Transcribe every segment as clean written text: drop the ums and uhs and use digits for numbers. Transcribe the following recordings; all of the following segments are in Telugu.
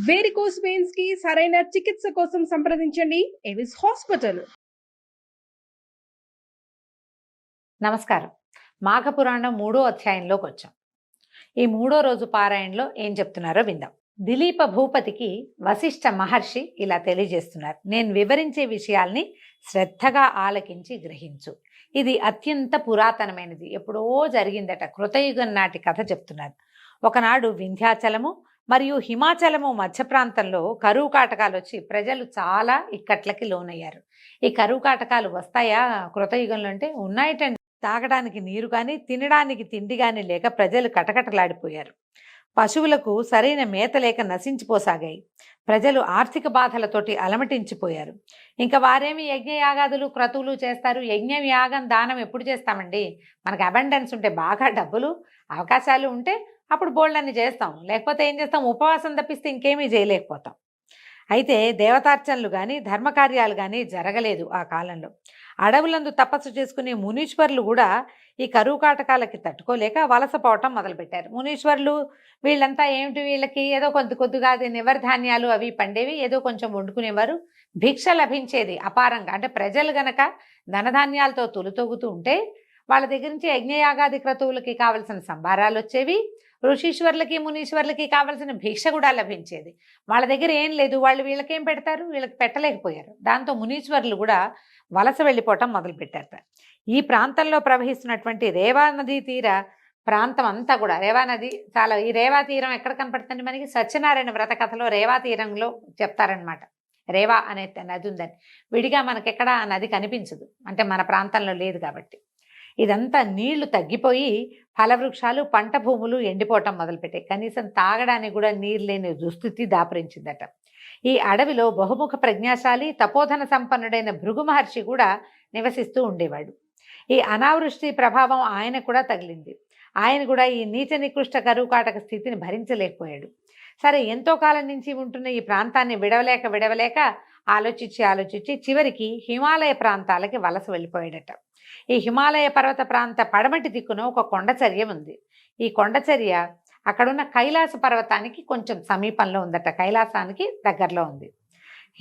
వేరికోస్ వెయిన్స్ కి సరైన చికిత్స కోసం సంప్రదించండి ఎవిస్ హాస్పిటల్. నమస్కారం. మాఘపురాణం 3వ అధ్యాయంలోకి వచ్చాం. ఈ 3వ రోజు పారాయణలో ఏం చెప్తున్నారో విందాం. దిలీప భూపతికి వశిష్ఠ మహర్షి ఇలా తెలియజేస్తున్నారు. నేను వివరించే విషయాల్ని శ్రద్ధగా ఆలకించి గ్రహించు. ఇది అత్యంత పురాతనమైనది, ఎప్పుడో జరిగిందట. కృతయుగం నాటి కథ చెప్తున్నారు. ఒకనాడు వింధ్యాచలము మరియు హిమాచలము మధ్య ప్రాంతంలో కరువు కాటకాలు వచ్చి ప్రజలు చాలా ఇక్కట్లకి లోనయ్యారు. ఈ కరువు కాటకాలు వస్తాయా కృతయుగంలో అంటే? ఉన్నాయటండి. తాగడానికి నీరు కానీ తినడానికి తిండి కానీ లేక ప్రజలు కటకటలాడిపోయారు. పశువులకు సరైన మేత లేక నశించిపోసాగాయి. ప్రజలు ఆర్థిక బాధలతోటి అలమటించిపోయారు. ఇంకా వారేమి యజ్ఞయాగాదులు క్రతువులు చేస్తారు? యజ్ఞం యాగం దానం ఎప్పుడు చేస్తామండి? మనకు అబండెన్స్ ఉంటే, బాగా డబ్బులు అవకాశాలు ఉంటే అప్పుడు బోల్డన్ని చేస్తాం. లేకపోతే ఏం చేస్తాం? ఉపవాసం తప్పిస్తే ఇంకేమీ చేయలేకపోతాం. అయితే దేవతార్చనలు కానీ ధర్మకార్యాలు కానీ జరగలేదు ఆ కాలంలో. అడవులందు తపస్సు చేసుకునే మునీశ్వరులు కూడా ఈ కరువు కాటకాలకి తట్టుకోలేక వలసపోవటం మొదలుపెట్టారు. మునీశ్వరులు వీళ్ళంతా ఏమిటి, వీళ్ళకి ఏదో కొద్దిగా నివర్ ధాన్యాలు అవి పండేవి, ఏదో కొంచెం వండుకునేవారు. భిక్ష లభించేది అపారంగా. అంటే ప్రజలు గనక ధనధాన్యాలతో తొలుతొగుతూ ఉంటే వాళ్ళ దగ్గర నుంచి యజ్ఞయాగాది క్రతువులకి కావలసిన సంభారాలు వచ్చేవి. ఋషీశ్వర్లకి మునీశ్వర్లకి కావలసిన భిక్ష కూడా లభించేది. వాళ్ళ దగ్గర ఏం లేదు, వాళ్ళు వీళ్ళకేం పెడతారు? వీళ్ళకి పెట్టలేకపోయారు. దాంతో మునీశ్వర్లు కూడా వలస వెళ్ళిపోవటం మొదలుపెట్టారట. ఈ ప్రాంతంలో ప్రవహిస్తున్నటువంటి రేవా నదీ తీర ప్రాంతం అంతా కూడా, రేవా నది చాలా, ఈ రేవా తీరం ఎక్కడ కనపడుతుంది మనకి? సత్యనారాయణ వ్రత కథలో రేవా తీరంలో చెప్తారనమాట. రేవా అనే నది ఉందని. విడిగా మనకెక్కడ ఆ నది కనిపించదు, అంటే మన ప్రాంతంలో లేదు కాబట్టి. ఇదంతా నీళ్లు తగ్గిపోయి ఫలవృక్షాలు పంట భూములు ఎండిపోవటం మొదలుపెట్టాయి. కనీసం తాగడానికి కూడా నీరు లేని దుస్థితి దాపురించిందట. ఈ అడవిలో బహుముఖ ప్రజ్ఞాశాలి తపోధన సంపన్నుడైన భృగు మహర్షి కూడా నివసిస్తూ ఉండేవాడు. ఈ అనావృష్టి ప్రభావం ఆయన కూడా తగిలింది. ఆయన కూడా ఈ నీచ నికృష్ట కరువు కాటక స్థితిని భరించలేకపోయాడు. సరే, ఎంతో కాలం నుంచి ఉంటున్న ఈ ప్రాంతాన్ని విడవలేక ఆలోచించి చివరికి హిమాలయ ప్రాంతాలకి వలస వెళ్ళిపోయాడట. ఈ హిమాలయ పర్వత ప్రాంత పడమటి దిక్కున ఒక కొండచర్య ఉంది. ఈ కొండచర్య అక్కడున్న కైలాస పర్వతానికి కొంచెం సమీపంలో ఉందట. కైలాసానికి దగ్గరలో ఉంది.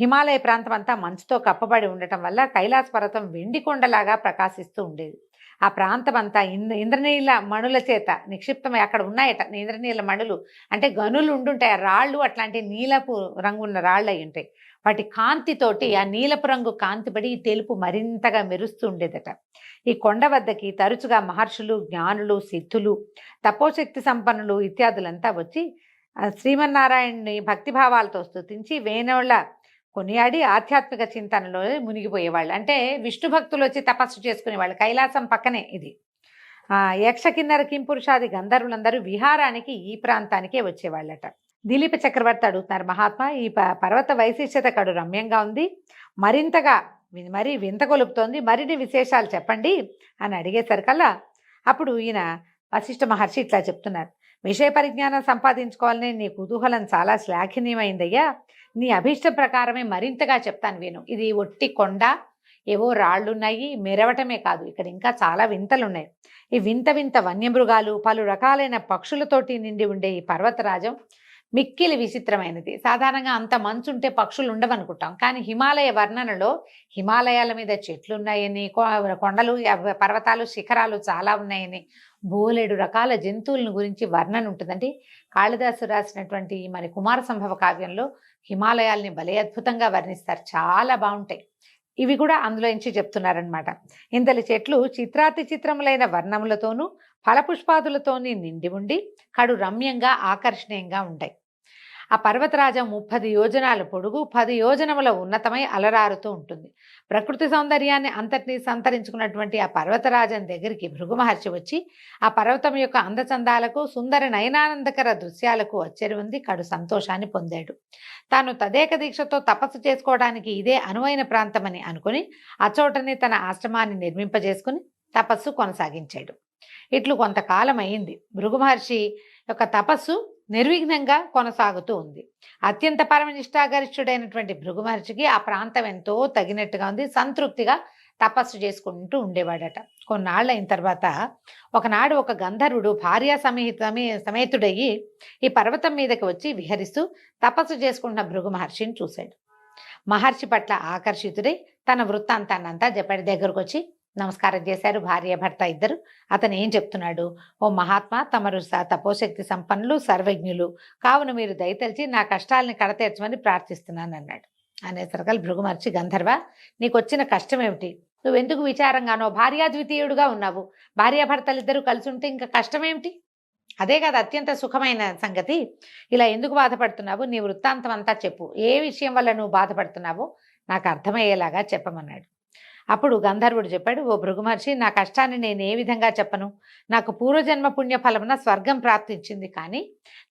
హిమాలయ ప్రాంతం అంతా మంచుతో కప్పబడి ఉండటం వల్ల కైలాస పర్వతం వెండి కొండలాగా ప్రకాశిస్తూ ఉండేది. ఆ ప్రాంతం అంతా ఇంద్రనీల మణుల చేత నిక్షిప్తమై అక్కడ ఉన్నాయట. ఇంద్రనీల మణులు అంటే గనులు ఉండుంటాయి. రాళ్ళు అట్లాంటి నీలపు రంగున్న రాళ్ళు అయి ఉంటాయి. వాటి కాంతితోటి, ఆ నీలపు రంగు కాంతిపడి ఈ తెలుపు మరింతగా మెరుస్తూ ఉండేదట. ఈ కొండ వద్దకి తరచుగా మహర్షులు, జ్ఞానులు, సిద్ధులు, తపోశక్తి సంపన్నులు ఇత్యాదులంతా వచ్చి శ్రీమన్నారాయణుని భక్తిభావాలతో స్తుతించి వేణోళ్ళ కొనియాడి ఆధ్యాత్మిక చింతనలో మునిగిపోయేవాళ్ళు. అంటే విష్ణు భక్తులు వచ్చి తపస్సు చేసుకునేవాళ్ళు. కైలాసం పక్కనే ఇది. యక్ష కిన్నర కింపురుషాది గంధర్వులందరూ విహారానికి ఈ ప్రాంతానికే వచ్చేవాళ్ళట. దిలీప చక్రవర్తి అడుగుతున్నారు, మహాత్మా, ఈ పర్వత వైశిష్ట్యత కడు రమ్యంగా ఉంది, మరింతగా మరీ వింత కొలుపుతోంది, మరిన్ని విశేషాలు చెప్పండి అని అడిగేసరికల్లా అప్పుడు ఈయన వశిష్ఠ మహర్షి ఇట్లా చెప్తున్నారు. విషయ పరిజ్ఞానం సంపాదించుకోవాలని నీ కుతూహలం చాలా శ్లాఘనీయమైందయ్యా. నీ అభీష్ట ప్రకారమే మరింతగా చెప్తాను విను. ఇది ఒట్టి కొండ, ఏవో రాళ్లున్నాయి, మెరవటమే కాదు, ఇక్కడ ఇంకా చాలా వింతలున్నాయి. ఈ వింత వన్యమృగాలు, పలు రకాలైన పక్షులతోటి నిండి ఉండే ఈ పర్వతరాజం మిక్కిలి విచిత్రమైనది. సాధారణంగా అంత మంచు ఉంటే పక్షులు ఉండవనుకుంటాం, కానీ హిమాలయ వర్ణనలో హిమాలయాల మీద చెట్లు ఉన్నాయని, కొండలు, పర్వతాలు, శిఖరాలు చాలా ఉన్నాయని, బోలెడు రకాల జంతువులను గురించి వర్ణన ఉంటుందండి. కాళిదాసు రాసినటువంటి మరి కుమార సంభవ కావ్యంలో హిమాలయాల్ని భలే అద్భుతంగా వర్ణిస్తారు. చాలా బాగుంటాయి. ఇవి కూడా అందులో నుంచి చెప్తున్నారనమాట. ఇంతటి చెట్లు చిత్రాతి చిత్రములైన వర్ణములతోనూ ఫలపుష్పాదులతోని నిండి ఉండి కడు రమ్యంగా ఆకర్షణీయంగా ఉంటాయి. ఆ పర్వతరాజం 30 యోజనాల పొడుగు, 10 యోజనముల ఉన్నతమై అలరారుతూ ఉంటుంది. ప్రకృతి సౌందర్యాన్ని అంతటినీ సంతరించుకున్నటువంటి ఆ పర్వతరాజం దగ్గరికి భృగు మహర్షి వచ్చి ఆ పర్వతం యొక్క అందచందాలకు, సుందర నయనానందకర దృశ్యాలకు అచ్చెరి ఉంది కడు సంతోషాన్ని పొందాడు. తాను తదేక దీక్షతో తపస్సు చేసుకోవడానికి ఇదే అనువైన ప్రాంతమని అనుకుని అచోటనే తన ఆశ్రమాన్ని నిర్మింపజేసుకుని తపస్సు కొనసాగించాడు. ఇట్లు కొంతకాలం అయింది. భృగు మహర్షి యొక్క తపస్సు నిర్విఘ్నంగా కొనసాగుతూ ఉంది. అత్యంత పరమనిష్టాగరిష్ఠుడైనటువంటి భృగు మహర్షికి ఆ ప్రాంతం ఎంతో తగినట్టుగా ఉంది, సంతృప్తిగా తపస్సు చేసుకుంటూ ఉండేవాడట. కొన్నాళ్ళు అయిన తర్వాత ఒకనాడు ఒక గంధర్వుడు భార్యా సమేతుడయ్యి ఈ పర్వతం మీదకి వచ్చి విహరిస్తూ తపస్సు చేసుకుంటున్న భృగు మహర్షిని చూశాడు. మహర్షి పట్ల ఆకర్షితుడై తన వృత్తాంతాన్నంతా చెప్పాడు. దగ్గరకు వచ్చి నమస్కారం చేశారు భార్య భర్త ఇద్దరు. అతను ఏం చెప్తున్నాడు, ఓ మహాత్మా, తమరు తపోశక్తి సంపన్నులు, సర్వజ్ఞులు కావున మీరు దయతలిచి నా కష్టాలని కడతీర్చమని ప్రార్థిస్తున్నాను అన్నాడు. అనేసరికల్ భృగు మహర్షి, గంధర్వ, నీకు వచ్చిన కష్టం ఏమిటి? నువ్వెందుకు విచారంగానో భార్యాద్వితీయుడుగా ఉన్నావు. భార్యాభర్తలిద్దరూ కలిసి ఉంటే ఇంకా కష్టమేమిటి? అదే కాదు అత్యంత సుఖమైన సంగతి. ఇలా ఎందుకు బాధపడుతున్నావు? నీ వృత్తాంతం అంతా చెప్పు. ఏ విషయం వల్ల నువ్వు బాధపడుతున్నావో నాకు అర్థమయ్యేలాగా చెప్పమన్నాడు. అప్పుడు గంధర్వుడు చెప్పాడు, ఓ భృగు మహర్షి, నా కష్టాన్ని నేను ఏ విధంగా చెప్పను? నాకు పూర్వజన్మ పుణ్య ఫలమున స్వర్గం ప్రాప్తించింది, కానీ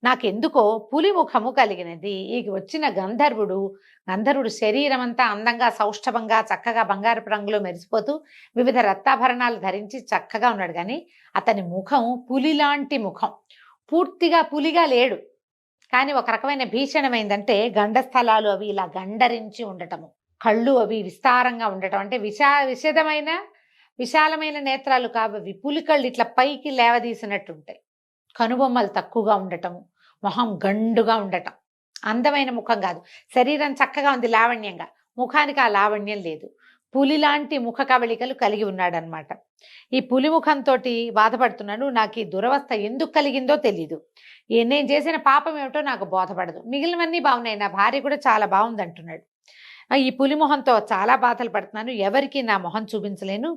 నాకెందుకో పులి ముఖము కలిగినది. ఈ వచ్చిన గంధర్వుడు శరీరం అంతా అందంగా సౌష్ఠవంగా చక్కగా బంగారపు రంగులో మెరిసిపోతూ వివిధ రత్నాభరణాలు ధరించి చక్కగా ఉన్నాడు. కానీ అతని ముఖం పులిలాంటి ముఖం, పూర్తిగా పులిగా లేడు. కానీ ఒక రకమైన భీషణమైందంటే గండస్థలాలు అవి ఇలా గండరించి ఉండటము, కళ్ళు అవి విస్తారంగా ఉండటం, అంటే విశాలమైన నేత్రాలు కావవి, పులి కళ్ళు ఇట్లా పైకి లేవదీసినట్టుంటాయి. కనుబొమ్మలు తక్కువగా ఉండటము, మొహం గండుగా ఉండటం. అందమైన ముఖం కాదు, శరీరం చక్కగా ఉంది లావణ్యంగా, ముఖానికి ఆ లావణ్యం లేదు. పులిలాంటి ముఖ కవళికలు కలిగి ఉన్నాడనమాట. ఈ పులి ముఖంతో బాధపడుతున్నాడు. నాకు ఈ దురవస్థ ఎందుకు కలిగిందో తెలీదు. నేను చేసిన పాపం ఏమిటో నాకు బోధపడదు. మిగిలినవన్నీ బాగున్నాయి, నా భార్య కూడా చాలా బాగుంది అంటున్నాడు. ఈ పులి మొహంతో చాలా బాధలు పడుతున్నాను. ఎవరికి నా మొహం చూపించలేను.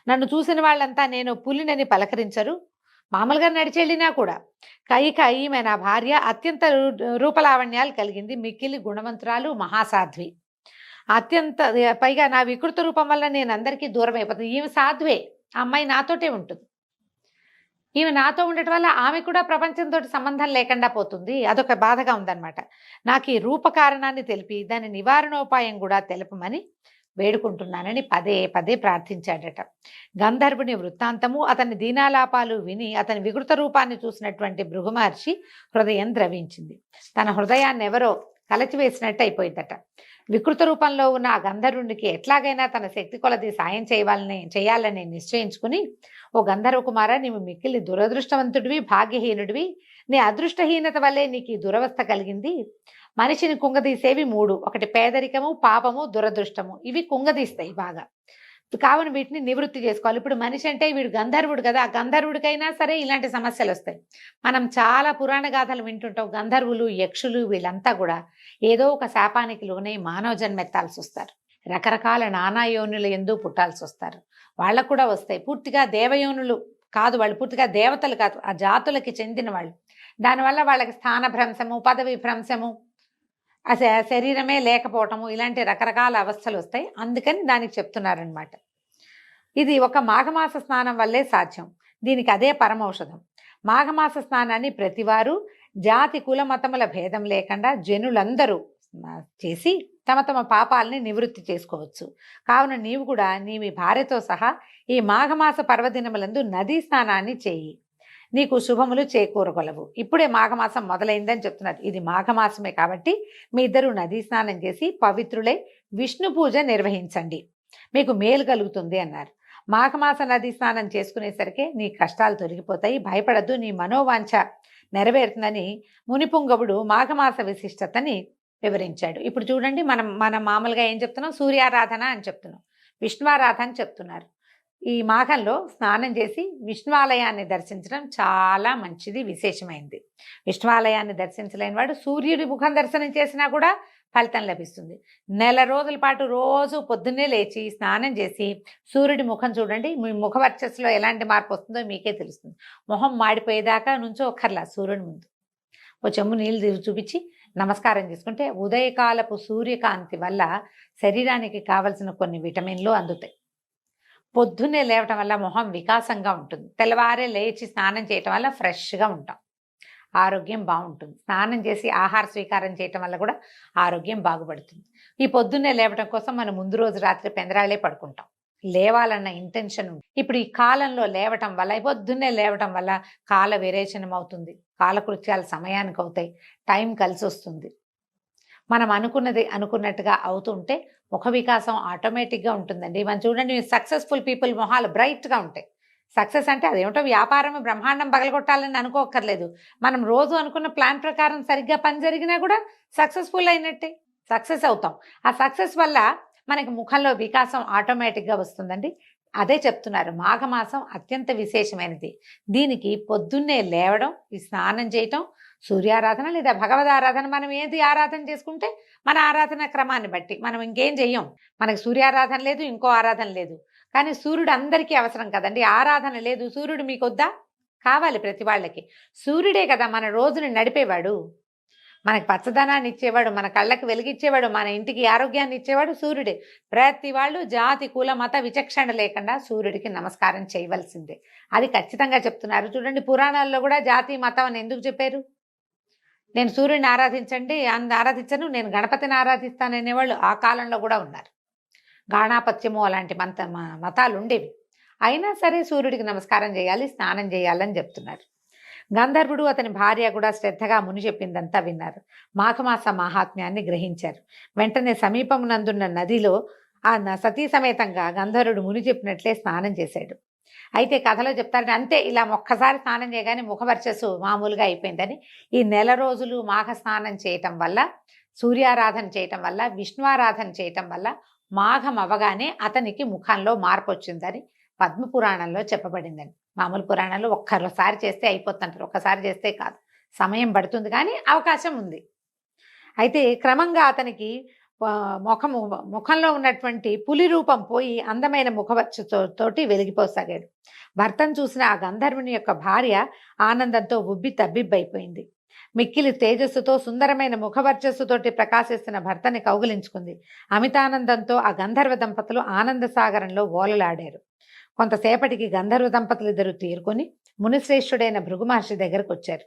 నన్ను చూసిన వాళ్ళంతా నేను పులినని పలకరించరు. మామూలుగా నడిచెళ్ళినా కూడా. ఈమె నా భార్య అత్యంత రూపలావణ్యాలు కలిగింది, మిక్కిలి గుణవంతురాలు, మహాసాధ్వి. పైగా నా వికృత రూపం వల్ల నేను అందరికీ దూరం అయిపోతుంది. ఈమె సాధ్వే, ఆ అమ్మాయి నాతోటే ఉంటుంది. ఈమె నాతో ఉండటం వల్ల ఆమె కూడా ప్రపంచంతో సంబంధం లేకుండా పోతుంది. అదొక బాధగా ఉందన్నమాట. నాకు ఈ రూపకారణాన్ని తెలిపి దాని నివారణోపాయం కూడా తెలుపమని వేడుకుంటున్నానని పదే పదే ప్రార్థించాడట. గంధర్వుని వృత్తాంతము, అతని దీనాలాపాలు విని అతని వికృత రూపాన్ని చూసినటువంటి భృగు మహర్షి హృదయం ద్రవించింది. తన హృదయాన్ని ఎవరో కలచివేసినట్టు అయిపోయిందట. వికృత రూపంలో ఉన్న ఆ గంధర్వునికి ఎట్లాగైనా తన శక్తి కొలది సాయం చేయాలని నిశ్చయించుకుని, ఓ గంధర్వ కుమార, నీవు మిక్కిలి దురదృష్టవంతుడివి, భాగ్యహీనుడివి. నీ అదృష్టహీనత వల్లే నీకు ఈ దురవస్థ కలిగింది. మనిషిని కుంగదీసేవి 3: ఒకటి పేదరికము, పాపము, దురదృష్టము. ఇవి కుంగదీస్తాయి బాగా. కావున వీటిని నివృత్తి చేసుకోవాలి. ఇప్పుడు మనిషి అంటే వీడు గంధర్వుడు కదా, ఆ గంధర్వుడికైనా సరే ఇలాంటి సమస్యలు వస్తాయి. మనం చాలా పురాణ గాథలు వింటుంటాం. గంధర్వులు, యక్షులు వీళ్ళంతా కూడా ఏదో ఒక శాపానికి లోనే మానవ జన్మెత్తాల్సి వస్తారు. రకరకాల నానా యోనుల ఎందు పుట్టాల్సి వస్తారు. వాళ్ళకు కూడా వస్తాయి. పూర్తిగా దేవయోనులు కాదు, వాళ్ళు పూర్తిగా దేవతలు కాదు, ఆ జాతులకి చెందిన వాళ్ళు. దానివల్ల వాళ్ళకి స్థాన భ్రంశము, పదవి భ్రంశము, శరీరమే లేకపోవటము, ఇలాంటి రకరకాల అవస్థలు వస్తాయి. అందుకని దానికి చెప్తున్నారనమాట. ఇది ఒక మాఘమాస స్నానం వల్లే సాధ్యం. దీనికి అదే పరమౌషధం. మాఘమాస స్నానాన్ని ప్రతివారు జాతి కుల మతముల భేదం లేకుండా జనులందరూ చేసి తమ తమ పాపాలని నివృత్తి చేసుకోవచ్చు. కావున నీవు కూడా మీ భార్యతో సహా ఈ మాఘమాస పర్వదినములందు నదీ స్నానాన్ని చేయి, నీకు శుభములు చేకూరగలవు. ఇప్పుడే మాఘమాసం మొదలైందని చెప్తున్నారు. ఇది మాఘమాసమే కాబట్టి మీ ఇద్దరు నదీ స్నానం చేసి పవిత్రులై విష్ణు పూజ నిర్వహించండి, మీకు మేలు కలుగుతుంది అన్నారు. మాఘమాస నదీ స్నానం చేసుకునేసరికి నీ కష్టాలు తొలగిపోతాయి, భయపడద్దు, నీ మనోవాంఛ నెరవేరుతుందని మునిపుంగవుడు మాఘమాస విశిష్టతని వివరించాడు. ఇప్పుడు చూడండి, మనం మామూలుగా ఏం చెప్తున్నాం, సూర్యారాధన అని చెప్తున్నాం, విష్ణువారాధన చెప్తున్నారు. ఈ మాఘంలో స్నానం చేసి విష్ణువాలయాన్ని దర్శించడం చాలా మంచిది, విశేషమైంది. విష్ణువాలయాన్ని దర్శించలేని వాడు సూర్యుడి ముఖం దర్శనం చేసినా కూడా ఫలితం లభిస్తుంది. 1 నెల రోజుల పాటు రోజు పొద్దున్నే లేచి స్నానం చేసి సూర్యుడి ముఖం చూడండి. మీ ముఖ వర్చస్సులో ఎలాంటి మార్పు వస్తుందో మీకే తెలుస్తుంది. మొహం మాడిపోయేదాకా నుంచో ఒక్కర్లా సూర్యుడి ముందు ఓ చెంబు నీళ్ళు చూపించి నమస్కారం చేసుకుంటే ఉదయకాలపు సూర్యకాంతి వల్ల శరీరానికి కావలసిన కొన్ని విటమిన్లు అందుతాయి. పొద్దున్నే లేవటం వల్ల మొహం వికాసంగా ఉంటుంది. తెల్లవారే లేచి స్నానం చేయటం వల్ల ఫ్రెష్గా ఉంటాం, ఆరోగ్యం బాగుంటుంది. స్నానం చేసి ఆహార స్వీకారం చేయటం వల్ల కూడా ఆరోగ్యం బాగుపడుతుంది. ఈ పొద్దున్నే లేవటం కోసం మనం ముందు రోజు రాత్రి పెందరాళ్ళే పడుకుంటాం, లేవాలన్న ఇంటెన్షన్ ఉంది. ఇప్పుడు ఈ కాలంలో లేవటం వల్ల, పొద్దున్నే లేవటం వల్ల కాల విరేచనం అవుతుంది, కాలకృత్యాలు సమయానికి అవుతాయి, టైం కలిసి వస్తుంది. మనం అనుకున్నది అనుకున్నట్టుగా అవుతుంటే ముఖ వికాసం ఆటోమేటిక్గా ఉంటుందండి. మనం చూడండి, సక్సెస్ఫుల్ పీపుల్ మొహాలు బ్రైట్గా ఉంటాయి. సక్సెస్ అంటే అదేమిటో వ్యాపారం బ్రహ్మాండం పగలగొట్టాలని అనుకోక్కర్లేదు. మనం రోజు అనుకున్న ప్లాన్ ప్రకారం సరిగ్గా పని జరిగినా కూడా సక్సెస్ఫుల్ అయినట్టే, సక్సెస్ అవుతాం. ఆ సక్సెస్ వల్ల మనకి ముఖంలో వికాసం ఆటోమేటిక్గా వస్తుందండి. అదే చెప్తున్నారు, మాఘమాసం అత్యంత విశేషమైనది. దీనికి పొద్దున్నే లేవడం, ఈ స్నానం చేయటం, సూర్యారాధన లేదా భగవద్ ఆరాధన, మనం ఏది ఆరాధన చేసుకుంటే మన ఆరాధన క్రమాన్ని బట్టి మనం ఇంకేం చెయ్యం. మనకి సూర్యారాధన లేదు, ఇంకో ఆరాధన లేదు. కానీ సూర్యుడు అందరికీ అవసరం కదండి. ఆరాధన లేదు, సూర్యుడు మీకొద్దా? కావాలి ప్రతి వాళ్ళకి. సూర్యుడే కదా మన రోజుని నడిపేవాడు, మనకి పచ్చదనాన్ని ఇచ్చేవాడు, మన కళ్ళకి వెలిగిచ్చేవాడు, మన ఇంటికి ఆరోగ్యాన్ని ఇచ్చేవాడు సూర్యుడే. ప్రతి వాళ్ళు జాతి కుల మత విచక్షణ లేకుండా సూర్యుడికి నమస్కారం చేయవలసిందే. అది ఖచ్చితంగా చెప్తున్నారు. చూడండి, పురాణాల్లో కూడా జాతి మతం అని ఎందుకు చెప్పారు? నేను సూర్యుడిని ఆరాధించను, నేను గణపతిని ఆరాధిస్తాను అనేవాళ్ళు ఆ కాలంలో కూడా ఉన్నారు. గాణాపత్యము అలాంటి మతాలు ఉండేవి. అయినా సరే సూర్యుడికి నమస్కారం చేయాలి, స్నానం చేయాలని చెప్తున్నారు. గంధర్వుడు అతని భార్య కూడా శ్రద్ధగా ముని చెప్పిందంతా విన్నారు. మాఘమాస మహాత్మ్యాన్ని గ్రహించారు. వెంటనే సమీపమునందున్న నదిలో సతీ సమేతంగా గంధర్వుడు ముని చెప్పినట్లే స్నానం చేశాడు. అయితే కథలో చెప్తారంటే అంతే, ఇలా ఒక్కసారి స్నానం చేయగానే ముఖవర్చస్సు మామూలుగా అయిపోయిందని. ఈ నెల రోజులు మాఘ స్నానం చేయటం వల్ల, సూర్యారాధన చేయటం వల్ల, విష్ణువారాధన చేయటం వల్ల మాఘం అవ్వగానే అతనికి ముఖంలో మార్పు వచ్చిందని పద్మపురాణంలో చెప్పబడిందండి. మామూలు పురాణాల్లో ఒక్కసారి చేస్తే అయిపోతుంటారు, ఒక్కసారి చేస్తే కాదు, సమయం పడుతుంది, కానీ అవకాశం ఉంది. అయితే క్రమంగా అతనికి ముఖంలో ఉన్నటువంటి పులి రూపం పోయి అందమైన ముఖవర్చతోటి వెలిగిపోసాగాడు. భర్తను చూసిన ఆ గంధర్వుని యొక్క భార్య ఆనందంతో ఉబ్బి తబ్బిబ్బైపోయింది. మిక్కిలి తేజస్సుతో సుందరమైన ముఖవర్చస్సుతోటి ప్రకాశిస్తున్న భర్తని కౌగిలించుకుంది. అమితానందంతో ఆ గంధర్వ దంపతులు ఆనంద సాగరంలో ఓలలాడారు. కొంతసేపటికి గంధర్వ దంపతులు ఇద్దరు తీరుకొని మునిశ్రేష్ఠుడైన భృగు మహర్షి దగ్గరకు వచ్చారు.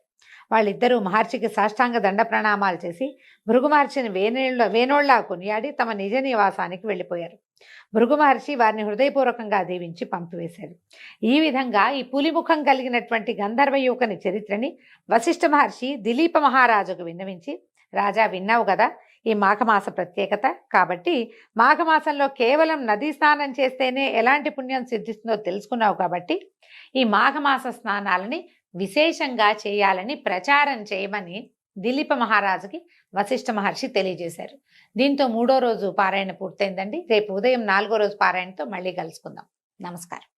వాళ్ళిద్దరూ మహర్షికి సాష్టాంగ దండ ప్రణామాలు చేసి భృగు మహర్షిని వేనోళ్లా కొనియాడి తమ నిజ నివాసానికి వెళ్ళిపోయారు. భృగు మహర్షి వారిని హృదయపూర్వకంగా దీవించి పంపివేశారు. ఈ విధంగా ఈ పులిముఖం కలిగినటువంటి గంధర్వ యువకుని చరిత్రని వశిష్ఠ మహర్షి దిలీప మహారాజుకు విన్నవించి, రాజా విన్నావు కదా ఈ మాఘమాస ప్రత్యేకత, కాబట్టి మాఘమాసంలో కేవలం నదీ స్నానం చేస్తేనే ఎలాంటి పుణ్యం సిద్ధిస్తుందో తెలుసుకున్నావు, కాబట్టి ఈ మాఘమాస స్నానాలని విశేషంగా చేయాలని ప్రచారం చేయమని దిలీప మహారాజుకి వశిష్ఠ మహర్షి తెలియజేశారు. దీంతో 3వ రోజు పారాయణ పూర్తయిందండి. రేపు ఉదయం 4వ రోజు పారాయణతో మళ్ళీ కలుసుకుందాం. నమస్కారం.